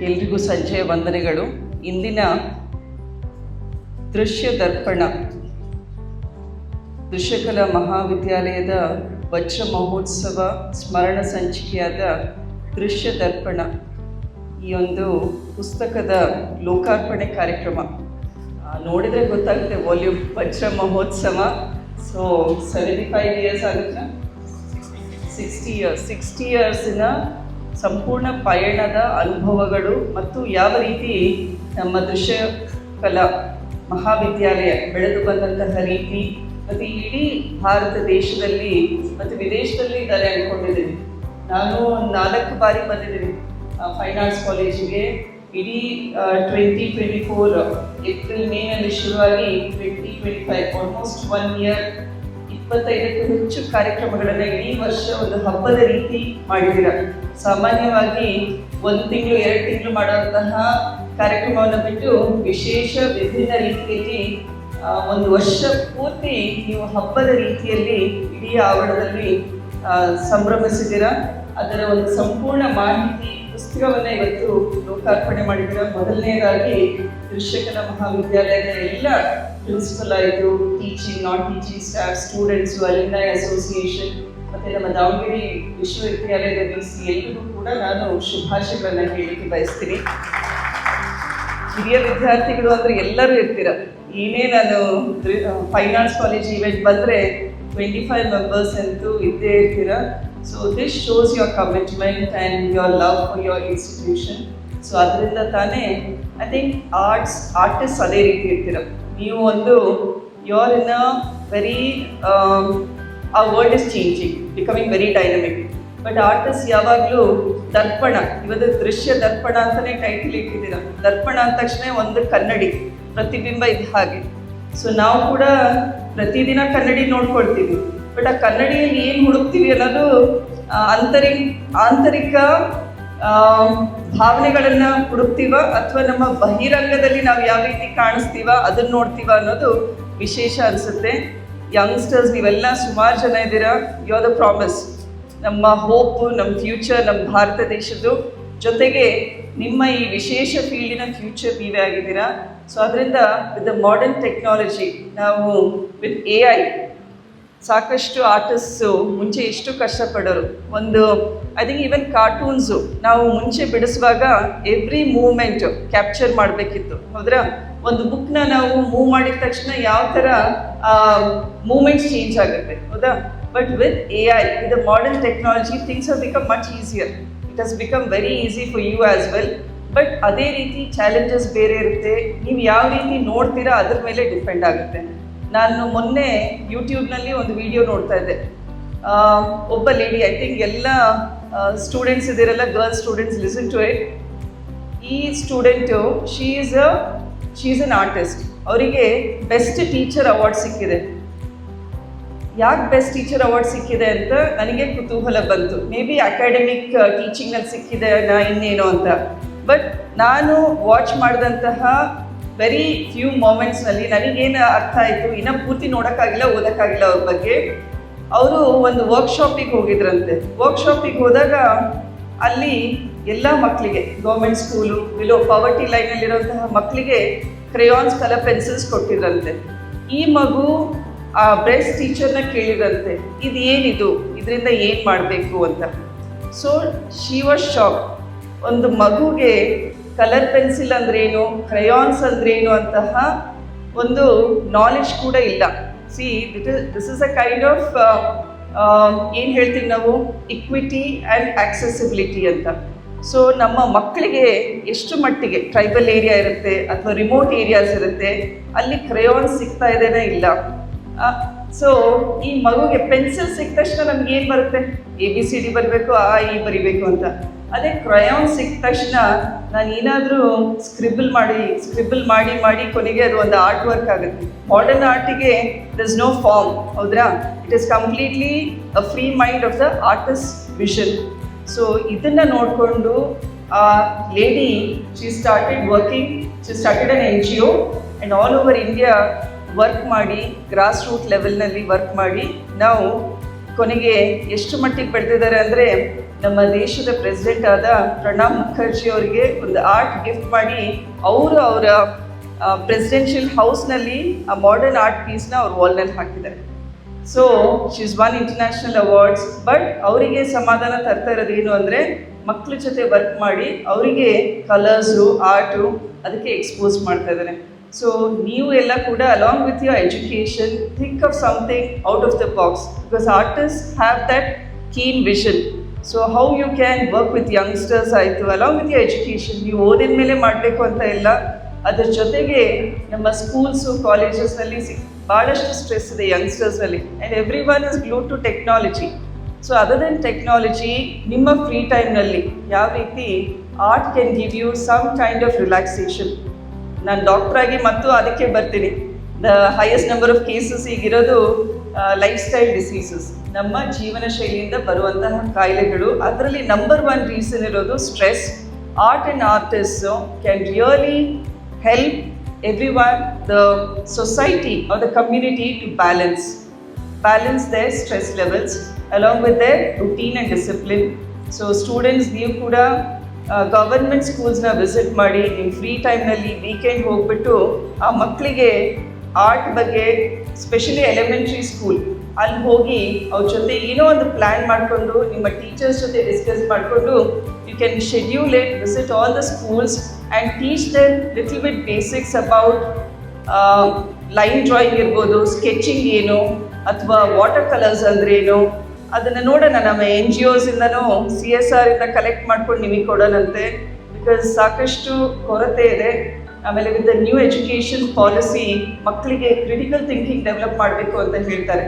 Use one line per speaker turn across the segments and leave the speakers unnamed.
ಎಲ್ರಿಗೂ ಸಂಜೆಯ ವಂದನೆಗಳು. ಇಂದಿನ ದೃಶ್ಯ ದರ್ಪಣ ದೃಶ್ಯಕಲಾ ಮಹಾವಿದ್ಯಾಲಯದ ವಜ್ರ ಮಹೋತ್ಸವ ಸ್ಮರಣ ಸಂಚಿಕೆಯಾದ ದೃಶ್ಯ ದರ್ಪಣ ಈ ಒಂದು ಪುಸ್ತಕದ ಲೋಕಾರ್ಪಣೆ ಕಾರ್ಯಕ್ರಮ ನೋಡಿದರೆ ಗೊತ್ತಾಗುತ್ತೆ. ವಾಲ್ಯೂಮ್ ವಜ್ರ ಮಹೋತ್ಸವ. ಸೊ 75 ಇಯರ್ಸ್ ಆಗುತ್ತೆ, 60 ಇಯರ್ಸಿನ ಸಂಪೂರ್ಣ ಪಯಣದ ಅನುಭವಗಳು ಮತ್ತು ಯಾವ ರೀತಿ ನಮ್ಮ ದೃಶ್ಯ ಕಲಾ ಮಹಾವಿದ್ಯಾಲಯ ಬೆಳೆದು ಬಂದಂತಹ ರೀತಿ ಮತ್ತು ಇಡೀ ಭಾರತ ದೇಶದಲ್ಲಿ ಮತ್ತು ವಿದೇಶದಲ್ಲಿ ಇದ್ದಾರೆ ಅಂದ್ಕೊಂಡಿದ್ದೀನಿ. ನಾನು 4 ಬಾರಿ ಬಂದಿದ್ದೀನಿ ಫೈನ್ ಆರ್ಟ್ಸ್ ಕಾಲೇಜಿಗೆ. ಇಡೀ 2024 ಏಪ್ರಿಲ್ ಮೇನಲ್ಲಿ ಶುರುವಾಗಿ 2025 ಆಲ್ಮೋಸ್ಟ್ 1 ಇಯರ್, 25ಕ್ಕೂ ಹೆಚ್ಚು ಕಾರ್ಯಕ್ರಮಗಳನ್ನು ಇಡೀ ವರ್ಷ ಒಂದು ಹಬ್ಬದ ರೀತಿ ಮಾಡಿದ್ದೀರ. ಸಾಮಾನ್ಯವಾಗಿ 1 ತಿಂಗಳು 2 ತಿಂಗಳು ಮಾಡುವಂತಹ ಕಾರ್ಯಕ್ರಮವನ್ನು ಬಿಟ್ಟು ವಿಶೇಷ ವಿಭಿನ್ನ ರೀತಿಯಲ್ಲಿ 1 ವರ್ಷ ಪೂರ್ತಿ ನೀವು ಹಬ್ಬದ ರೀತಿಯಲ್ಲಿ ಇಡೀ ಆವರಣದಲ್ಲಿ ಸಂಭ್ರಮಿಸಿದ್ದೀರ. ಅದರ ಒಂದು ಸಂಪೂರ್ಣ ಮಾಹಿತಿ ಪುಸ್ತಕವನ್ನು ಇವತ್ತು ಲೋಕಾರ್ಪಣೆ ಮಾಡಿದ್ದೀರ. ಮೊದಲನೇದಾಗಿ ದೃಶ್ಯಕಲಾ ಮಹಾವಿದ್ಯಾಲಯದ ಎಲ್ಲ ಪ್ರಿನ್ಸಿಪಲ್ ಆಯಿತು, ಟೀಚಿಂಗ್, ನಾನ್ teaching staff, students, alumni association ಮತ್ತು ನಮ್ಮ ದಾವಣಗೆರೆ ವಿಶ್ವವಿದ್ಯಾಲಯದ VC ಎಲ್ಲರಿಗೂ ಕೂಡ ನಾನು ಶುಭಾಶಯಗಳನ್ನು ಹೇಳಲಿಕ್ಕೆ ಬಯಸ್ತೀನಿ. ಹಿರಿಯ ವಿದ್ಯಾರ್ಥಿಗಳು ಅಂದರೆ ಎಲ್ಲರೂ ಇರ್ತೀರ. ಏನೇ ನಾನು ಫೈನ್ ಆರ್ಟ್ಸ್ ಕಾಲೇಜ್ ಈವೆಂಟ್ ಬಂದರೆ 25 ಮೆಂಬರ್ಸ್ ಅಂತೂ ಇದ್ದೇ ಇರ್ತೀರ. So this shows your commitment and your love for your institution. So ಅದರಿಂದ ತಾನೇ ಐ ಥಿಂಕ್ ಆರ್ಟಿಸ್ಟ್ ಅದೇ ರೀತಿ ಇರ್ತೀರ. ನೀವು ಒಂದು you are in a very ಆ world is changing, becoming very dynamic. But artist ಯಾವಾಗಲೂ ದರ್ಪಣ, ಇವತ್ತು ದೃಶ್ಯ ದರ್ಪಣ ಅಂತಲೇ ಟೈಟಲ್ ಇಟ್ಟಿದ್ದೀರ. ದರ್ಪಣ ಅಂದ ತಕ್ಷಣ ಒಂದು ಕನ್ನಡಿ ಪ್ರತಿಬಿಂಬ ಇದ್ದ ಹಾಗೆ. ಸೊ ನಾವು ಕೂಡ ಪ್ರತಿದಿನ ಕನ್ನಡಿ ನೋಡ್ಕೊಳ್ತೀವಿ, ಬಟ್ ಆ ಕನ್ನಡಿಯಲ್ಲಿ ಏನು ಹುಡುಕ್ತೀವಿ ಅನ್ನೋದು ಆಂತರಿಕ ಭಾವನೆಗಳನ್ನು ಹುಡುಕ್ತೀವ ಅಥವಾ ನಮ್ಮ ಬಹಿರಂಗದಲ್ಲಿ ನಾವು ಯಾವ ರೀತಿ ಕಾಣಿಸ್ತೀವ ಅದನ್ನು ನೋಡ್ತೀವ ಅನ್ನೋದು ವಿಶೇಷ ಅನಿಸುತ್ತೆ. ಯಂಗ್ಸ್ಟರ್ಸ್ ನೀವೆಲ್ಲ ಸುಮಾರು ಜನ ಇದ್ದೀರಾ. ಯು ಆರ್ ದ ಪ್ರಾಮಿಸ್, ನಮ್ಮ ಹೋಪು, ನಮ್ಮ ಫ್ಯೂಚರ್, ನಮ್ಮ ಭಾರತ ದೇಶದ್ದು. ಜೊತೆಗೆ ನಿಮ್ಮ ಈ ವಿಶೇಷ ಫೀಲ್ಡಿನ ಫ್ಯೂಚರ್ ನೀವೇ ಆಗಿದ್ದೀರಾ. ಸೊ ಅದರಿಂದ ವಿತ್ ದ ಮಾಡರ್ನ್ ಟೆಕ್ನಾಲಜಿ ನಾವು ವಿತ್ AI ಸಾಕಷ್ಟು ಆರ್ಟಿಸ್ಟು ಮುಂಚೆ ಎಷ್ಟು ಕಷ್ಟಪಡೋರು. ಒಂದು ಐ ಥಿಂಕ್ ಈವನ್ ಕಾರ್ಟೂನ್ಸು ನಾವು ಮುಂಚೆ ಬಿಡಿಸುವಾಗ ಎವ್ರಿ ಮೂವ್ಮೆಂಟು ಕ್ಯಾಪ್ಚರ್ ಮಾಡಬೇಕಿತ್ತು, ಹೌದ್ರಾ? ಒಂದು ಬುಕ್ನ ನಾವು ಮೂವ್ ಮಾಡಿದ ತಕ್ಷಣ ಯಾವ ಥರ ಮೂವ್ಮೆಂಟ್ಸ್ ಚೇಂಜ್ ಆಗುತ್ತೆ, ಹೌದಾ? But with AI, with the modern technology, things have become much easier. It has become very easy for you as well. But ಅದೇ ರೀತಿ ಚಾಲೆಂಜಸ್ ಬೇರೆ ಇರುತ್ತೆ. ನೀವು ಯಾವ ರೀತಿ ನೋಡ್ತೀರಾ ಅದ್ರ ಮೇಲೆ ಡಿಪೆಂಡ್ ಆಗುತ್ತೆ. ನಾನು ಮೊನ್ನೆ ಯೂಟ್ಯೂಬ್ನಲ್ಲಿ ಒಂದು ವಿಡಿಯೋ ನೋಡ್ತಾ ಇದ್ದೆ. ಒಬ್ಬ ಲೇಡಿ, ಐ ಥಿಂಕ್ ಎಲ್ಲ ಸ್ಟೂಡೆಂಟ್ಸ್ ಇದ್ದೀರಲ್ಲ, girls students, listen to it. ಈ student she is an artist. ಅವರಿಗೆ ಬೆಸ್ಟ್ ಟೀಚರ್ ಅವಾರ್ಡ್ ಸಿಕ್ಕಿದೆ. ಯಾಕೆ ಬೆಸ್ಟ್ ಟೀಚರ್ ಅವಾರ್ಡ್ ಸಿಕ್ಕಿದೆ ಅಂತ ನನಗೆ ಕುತೂಹಲ ಬಂತು. ಮೇ ಬಿ ಅಕಾಡೆಮಿಕ್ ಟೀಚಿಂಗ್ನಲ್ಲಿ ಸಿಕ್ಕಿದೆ ಇನ್ನೇನೋ ಅಂತ. ಬಟ್ ನಾನು ವಾಚ್ ಮಾಡಿದಂತಹ ವೆರಿ ಫ್ಯೂ ಮೊಮೆಂಟ್ಸ್ನಲ್ಲಿ ನನಗೇನು ಅರ್ಥ ಆಯಿತು, ಇನ್ನೂ ಪೂರ್ತಿ ನೋಡೋಕ್ಕಾಗಿಲ್ಲ, ಓದೋಕ್ಕಾಗಿಲ್ಲ ಅವ್ರ ಬಗ್ಗೆ. ಅವರು ಒಂದು ವರ್ಕ್ಶಾಪಿಗೆ ಹೋಗಿದ್ರಂತೆ. ವರ್ಕ್ಶಾಪಿಗೆ ಹೋದಾಗ ಅಲ್ಲಿ ಎಲ್ಲ ಮಕ್ಕಳಿಗೆ, ಗೌರ್ಮೆಂಟ್ ಸ್ಕೂಲು, ಬಿಲೋ ಪಾವರ್ಟಿ ಲೈನಲ್ಲಿರೋಂತಹ ಮಕ್ಕಳಿಗೆ ಕ್ರೇಯಾನ್ಸ್, ಕಲರ್ ಪೆನ್ಸಿಲ್ಸ್ ಕೊಟ್ಟಿದ್ರಂತೆ. ಈ ಮಗು ಆ ಬೆಸ್ಟ್ ಟೀಚರ್ನ ಕೇಳಿದ್ರಂತೆ, ಇದು ಏನಿದು, ಇದರಿಂದ ಏನು ಮಾಡಬೇಕು ಅಂತ. So she was shock. ಒಂದು ಮಗುಗೆ ಕಲರ್ ಪೆನ್ಸಿಲ್ ಅಂದ್ರೇನು, ಕ್ರಯಾನ್ಸ್ ಅಂದ್ರೇನು ಅಂತಹ ಒಂದು ನಾಲೆಡ್ಜ್ ಕೂಡ ಇಲ್ಲ. See this is a kind of ಏನು ಹೇಳ್ತೀವಿ ನಾವು, ಇಕ್ವಿಟಿ ಆ್ಯಂಡ್ ಆಕ್ಸೆಸಿಬಿಲಿಟಿ ಅಂತ. ಸೊ ನಮ್ಮ ಮಕ್ಕಳಿಗೆ ಎಷ್ಟು ಮಟ್ಟಿಗೆ ಟ್ರೈಬಲ್ ಏರಿಯಾ ಇರುತ್ತೆ ಅಥವಾ ರಿಮೋಟ್ ಏರಿಯಾಸ್ ಇರುತ್ತೆ, ಅಲ್ಲಿ ಕ್ರಯಾನ್ಸ್ ಸಿಗ್ತಾ ಇದೇನೇ ಇಲ್ಲ. ಸೊ ಈ ಮಗುಗೆ ಪೆನ್ಸಿಲ್ ಸಿಕ್ಕ ತಕ್ಷಣ ನಮ್ಗೆ ಏನು ಬರುತ್ತೆ, ABCD ಬರಬೇಕು, A ಬರಿಬೇಕು ಅಂತ. ಅದೇ ಕ್ರಯಾನ್ ಸಿಕ್ಕ ತಕ್ಷಣ ನಾನು ಏನಾದರೂ ಸ್ಕ್ರಿಬಲ್ ಮಾಡಿ ಕೊನೆಗೆ ಅದು ಒಂದು ಆರ್ಟ್ ವರ್ಕ್ ಆಗುತ್ತೆ. ಮಾಡರ್ನ್ ಆರ್ಟಿಗೆ ದರ್ ಇಸ್ ನೋ ಫಾರ್ಮ್, ಹೌದ್ರಾ? It is completely a free mind of the artist vision. So ಇದನ್ನು ನೋಡಿಕೊಂಡು ಆ lady she started an NGO and all over India work ಮಾಡಿ, ಗ್ರಾಸ್ ರೂಟ್ ಲೆವೆಲ್ನಲ್ಲಿ ವರ್ಕ್ ಮಾಡಿ ನಾವು ಕೊನೆಗೆ ಎಷ್ಟು ಮಟ್ಟಿಗೆ ಬೆಳೆದಿದ್ದಾರೆ ಅಂದರೆ ನಮ್ಮ ದೇಶದ ಪ್ರೆಸಿಡೆಂಟ್ ಆದ ಪ್ರಣಬ್ ಮುಖರ್ಜಿ ಅವರಿಗೆ ಒಂದು ಆರ್ಟ್ ಗಿಫ್ಟ್ ಮಾಡಿ ಅವರ ಪ್ರೆಸಿಡೆನ್ಷಿಯಲ್ ಹೌಸ್ನಲ್ಲಿ ಆ ಮಾಡರ್ನ್ ಆರ್ಟ್ ಪೀಸ್ನ ಅವ್ರ ವಾಲ್ನಲ್ಲಿ ಹಾಕಿದ್ದಾರೆ. So she is one international awards. But ಅವರಿಗೆ ಸಮಾಧಾನ ತರ್ತಾ ಇರೋದು ಏನು ಅಂದರೆ ಮಕ್ಕಳ ಜೊತೆ ವರ್ಕ್ ಮಾಡಿ ಅವರಿಗೆ ಕಲರ್ಸು ಆರ್ಟು ಅದಕ್ಕೆ ಎಕ್ಸ್ಪೋಸ್ ಮಾಡ್ತಾ ಇದ್ದಾರೆ. ಸೊ ನೀವು ಎಲ್ಲ ಕೂಡ along with your education think of something out of the box, because artist have that keen vision. So how you can work with youngsters ಆಯಿತು, ಅಲಾಂಗ್ ವಿತ್ ಯುವರ್ ಎಜುಕೇಷನ್. ನೀವು ಓದಿದ ಮೇಲೆ ಮಾಡಬೇಕು ಅಂತ ಇಲ್ಲ, ಅದ್ರ ಜೊತೆಗೆ ನಮ್ಮ ಸ್ಕೂಲ್ಸು ಕಾಲೇಜಸ್ನಲ್ಲಿ ಭಾಳಷ್ಟು ಸ್ಟ್ರೆಸ್ ಇದೆ ಯಂಗ್ಸ್ಟರ್ಸ್ನಲ್ಲಿ, and every one is glued to technology. So other than technology, ನಿಮ್ಮ ಫ್ರೀ ಟೈಮ್ನಲ್ಲಿ ಯಾವ ರೀತಿ art can give you some kind of relaxation. ನಾನು ಡಾಕ್ಟ್ರಾಗಿ ಮತ್ತು ಅದಕ್ಕೆ ಬರ್ತೀನಿ. The highest number of cases ಈಗಿರೋದು ಲೈಫ್ ಸ್ಟೈಲ್ ಡಿಸೀಸಸ್, ನಮ್ಮ ಜೀವನ ಶೈಲಿಯಿಂದ ಬರುವಂತಹ ಕಾಯಿಲೆಗಳು. ಅದರಲ್ಲಿ ನಂಬರ್ 1 ರೀಸನ್ ಇರೋದು stress. Art and artist can really help everyone, the society or the community to balance their stress levels along with their routine and discipline. So students, ನೀವು ಕೂಡ government ಸ್ಕೂಲ್ಸ್ನ visit ಮಾಡಿ ನಿಮ್ಮ ಫ್ರೀ ಟೈಮ್ನಲ್ಲಿ weekend ಹೋಗ್ಬಿಟ್ಟು ಆ ಮಕ್ಕಳಿಗೆ art ಬಗ್ಗೆ, specially elementary school ಅಲ್ಲಿ ಹೋಗಿ ಅವ್ರ ಜೊತೆ ಏನೋ ಒಂದು ಪ್ಲ್ಯಾನ್ ಮಾಡಿಕೊಂಡು ನಿಮ್ಮ ಟೀಚರ್ಸ್ ಜೊತೆ ಡಿಸ್ಕಸ್ ಮಾಡಿಕೊಂಡು you can schedule it, visit all the schools and teach them little bit basics about line drawing ಇರ್ಬೋದು, ಸ್ಕೆಚಿಂಗ್ ಏನು ಅಥವಾ ವಾಟರ್ ಕಲರ್ಸ್ ಅಂದರೆ ಏನು, ಅದನ್ನು ನೋಡೋಣ. ನಮ್ಮ NGOs ಇಂದನೂ CSR ಇಂದ ಕಲೆಕ್ಟ್ ಮಾಡ್ಕೊಂಡು ನಿಮಗೆ ಕೊಡೋಣಂತೆ, ಬಿಕಾಸ್ ಸಾಕಷ್ಟು ಕೊರತೆ ಇದೆ. ಆಮೇಲೆ with the new education policy ಮಕ್ಕಳಿಗೆ ಕ್ರಿಟಿಕಲ್ ಥಿಂಕಿಂಗ್ ಡೆವಲಪ್ ಮಾಡಬೇಕು ಅಂತ ಹೇಳ್ತಾರೆ.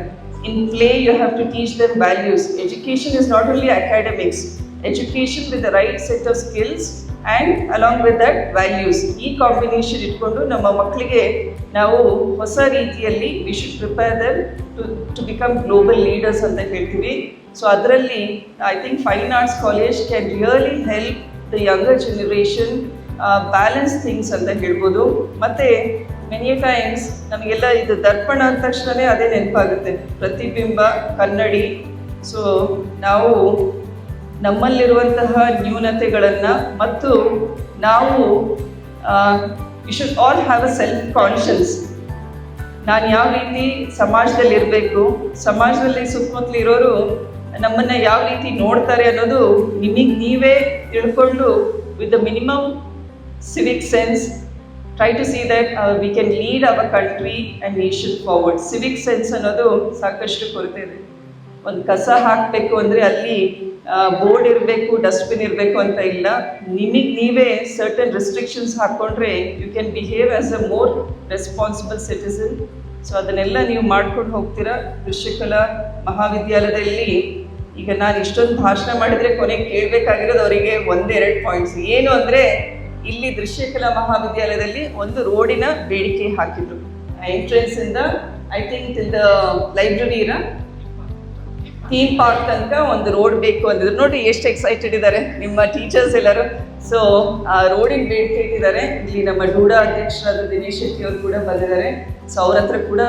In play you have to teach them values. Education is not only academics, education with the right set of skills and along with that values. ಈ combination ಇಟ್ಕೊಂಡು ನಮ್ಮ ಮಕ್ಕಳಿಗೆ ನಾವು ಹೊಸ ರೀತಿಯಲ್ಲಿ we should prepare them to become global leaders ಅಂತ ಹೇಳ್ತೀವಿ. So ಅದರಲ್ಲಿ I think fine arts college can really help the younger generation balance things ಅಂತ ಹೇಳ್ಬೋದು. ಮತ್ತು ಮೆನಿ ಟೈಮ್ಸ್ ನಮಗೆಲ್ಲ ಇದು ದರ್ಪಣ ಅಂದ ತಕ್ಷಣವೇ ಅದೇ ನೆನಪಾಗುತ್ತೆ, ಪ್ರತಿಬಿಂಬ, ಕನ್ನಡಿ. ಸೊ ನಾವು ನಮ್ಮಲ್ಲಿರುವಂತಹ ನ್ಯೂನತೆಗಳನ್ನು ಮತ್ತು ನಾವು we should all have a self conscience. ನಾನು ಯಾವ ರೀತಿ ಸಮಾಜದಲ್ಲಿ ಇರಬೇಕು, ಸಮಾಜದಲ್ಲಿ ಸುತ್ತಮುತ್ತಲಿರೋರು ನಮ್ಮನ್ನು ಯಾವ ರೀತಿ ನೋಡ್ತಾರೆ ಅನ್ನೋದು ನಿಮಗೆ ನೀವೇ ತಿಳ್ಕೊಂಡು with the minimum civic sense, try to see that we can lead our country and nation forward. Civic sense ಅನ್ನೋದು ಸಾಕಷ್ಟು ಕೊರತೆ ಇದೆ. ಒಂದು ಕಸ ಹಾಕಬೇಕು ಅಂದರೆ ಅಲ್ಲಿ ಬೋರ್ಡ್ ಇರಬೇಕು, ಡಸ್ಟ್ಬಿನ್ ಇರಬೇಕು ಅಂತ ಇಲ್ಲ. ನಿಮಗೆ ನೀವೇ ಸರ್ಟನ್ ರೆಸ್ಟ್ರಿಕ್ಷನ್ಸ್ ಹಾಕ್ಕೊಂಡ್ರೆ you can behave as a more responsible citizen. So ಅದನ್ನೆಲ್ಲ ನೀವು ಮಾಡ್ಕೊಂಡು ಹೋಗ್ತೀರಾ. ದೃಶ್ಯಕಲಾ ಮಹಾವಿದ್ಯಾಲಯದಲ್ಲಿ ಈಗ ನಾನು ಇಷ್ಟೊಂದು ಭಾಷಣ ಮಾಡಿದರೆ ಕೊನೆಗೆ ಕೇಳಬೇಕಾಗಿರೋದು ಅವರಿಗೆ 1-2 ಪಾಯಿಂಟ್ಸ್. ಏನು ಅಂದರೆ ಇಲ್ಲಿ ದೃಶ್ಯಕಲಾ ಮಹಾವಿದ್ಯಾಲಯದಲ್ಲಿ ಒಂದು ರೋಡಿನ ಬೇಡಿಕೆ ಹಾಕಿದ್ರು. ಎಂಟ್ರೆನ್ಸಿಂದ ಐ ಥಿಂಕ್ ಟಿಲ್ ದ ಲೈಬ್ರರಿನ ಥೀಮ್ ಪಾರ್ಕ್ ತನಕ ಒಂದು ರೋಡ್ ಬೇಕು ಅಂದಿದ್ರು. ನೋಡಿ ಎಷ್ಟು ಎಕ್ಸೈಟೆಡ್ ಇದ್ದಾರೆ ನಿಮ್ಮ ಟೀಚರ್ಸ್ ಎಲ್ಲರೂ. ಸೊ ಆ ರೋಡಿನ ಬೇಡಿಕೆ ಇಟ್ಟಿದ್ದಾರೆ. ಇಲ್ಲಿ ನಮ್ಮ ಡೂಡಾ ಅಧ್ಯಕ್ಷರಾದ ದಿನೇಶ್ ಶೆಟ್ಟಿ ಅವರು ಕೂಡ ಬಂದಿದ್ದಾರೆ. ಸೊ ಅವ್ರ ಹತ್ರ ಕೂಡ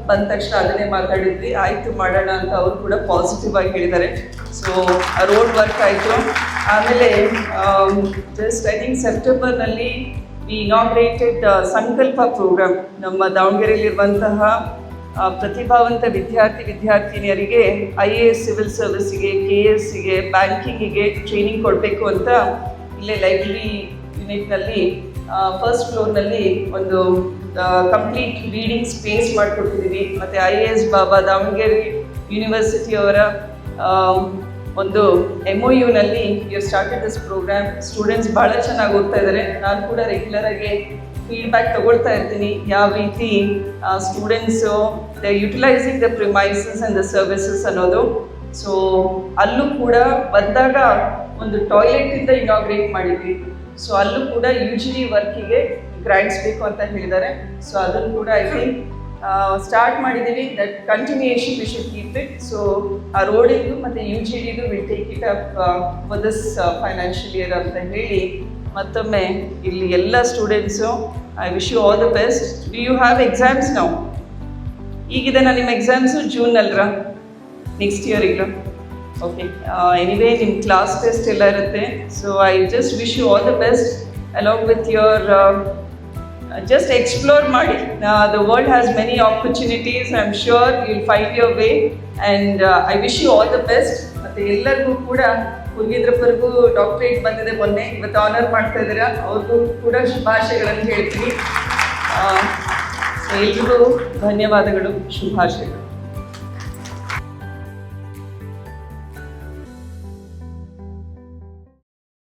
ಬಂದ ತಕ್ಷಣ ಅದನ್ನೇ ಮಾತಾಡಿದ್ವಿ, ಆಯಿತು ಮಾಡೋಣ ಅಂತ ಅವರು ಕೂಡ ಪಾಸಿಟಿವ್ ಆಗಿ ಹೇಳಿದ್ದಾರೆ. ಸೊ ಆ ರೋಡ್ ವರ್ಕ್ ಆಯಿತು. ಆಮೇಲೆ ಜಸ್ಟ್ ಐ ಥಿಂಕ್ ಸೆಪ್ಟೆಂಬರ್ನಲ್ಲಿ ವಿ ಇನಾಗ್ರೇಟೆಡ್ ಸಂಕಲ್ಪ ಪ್ರೋಗ್ರಾಮ್. ನಮ್ಮ ದಾವಣಗೆರೆಯಲ್ಲಿರುವಂತಹ ಪ್ರತಿಭಾವಂತ ವಿದ್ಯಾರ್ಥಿನಿಯರಿಗೆ IAS ಸಿವಿಲ್ ಸರ್ವಿಸಿಗೆ, KSಗೆ, ಬ್ಯಾಂಕಿಂಗಿಗೆ ಟ್ರೈನಿಂಗ್ ಕೊಡಬೇಕು ಅಂತ ಇಲ್ಲೇ ಲೈಬ್ರರಿ ಯೂನಿಟ್ನಲ್ಲಿ ಫಸ್ಟ್ ಫ್ಲೋರ್ನಲ್ಲಿ ಒಂದು ಕಂಪ್ಲೀಟ್ ರೀಡಿಂಗ್ ಸ್ಪೇಸ್ ಮಾಡಿಕೊಟ್ಟಿದ್ದೀವಿ. ಮತ್ತು IAS ಬಾಬಾ ದಾವಣಗೆರೆ ಯೂನಿವರ್ಸಿಟಿಯವರ ಒಂದು MOUನಲ್ಲಿ you started this program. Students ಭಾಳ ಚೆನ್ನಾಗಿ ಓದ್ತಾ ಇದ್ದಾರೆ. ನಾನು ಕೂಡ ರೆಗ್ಯುಲರಾಗಿ ಫೀಡ್ಬ್ಯಾಕ್ ತಗೊಳ್ತಾ ಇರ್ತೀನಿ, ಯಾವ ರೀತಿ students they utilising the premises and the services ಅನ್ನೋದು. ಸೊ ಅಲ್ಲೂ ಕೂಡ ಬಂದಾಗ ಒಂದು ಟಾಯ್ಲೆಟಿಂದ ಇನಾಗ್ರೇಟ್ ಮಾಡಿದ್ವಿ. ಸೊ ಅಲ್ಲೂ ಕೂಡ UGD ವರ್ಕಿಗೆ ಗ್ರ್ಯಾಂಟ್ಸ್ ಬೇಕು ಅಂತ ಹೇಳಿದ್ದಾರೆ. ಸೊ ಅದನ್ನು ಕೂಡ ಐ ಥಿಂಕ್ ಸ್ಟಾರ್ಟ್ ಮಾಡಿದ್ದೀವಿ. That continuation we should keep it. So ಆ ರೋಡಿಂದು ಮತ್ತು UGDದು will take it up for this financial year ಅಂತ ಹೇಳಿ ಮತ್ತೊಮ್ಮೆ ಇಲ್ಲಿ ಎಲ್ಲ students I wish you all the best. Do you have exams ನಾವು? ಈಗಿದೆ ನಿಮ್ಮ ಎಕ್ಸಾಮ್ಸು ಜೂನಲ್ರಾ? ನೆಕ್ಸ್ಟ್ ಇಯರಿಗ? ಓಕೆ, ಎನಿವೇ ನಿಮ್ಮ ಕ್ಲಾಸ್ ಟೆಸ್ಟ್ ಎಲ್ಲ ಇರುತ್ತೆ. So I just wish you all the best along with your just explore ಮಾಡಿ. The world has many opportunities. I am sure you will find your way and I wish you all the best. ಮತ್ತು ಎಲ್ಲರಿಗೂ ಕೂಡ ಮುಗಿದ್ರವರೆಗೂ doctorate ಬಂದಿದೆ ಮೊನ್ನೆ, ಇವತ್ತು honour ಮಾಡ್ತಾ ಇದ್ದೀರಾ, ಅವ್ರಿಗೂ ಕೂಡ ಶುಭಾಶಯಗಳನ್ನು ಹೇಳ್ತೀನಿ. ಸೊ ಎಲ್ರಿಗೂ ಧನ್ಯವಾದಗಳು, ಶುಭಾಶಯಗಳು.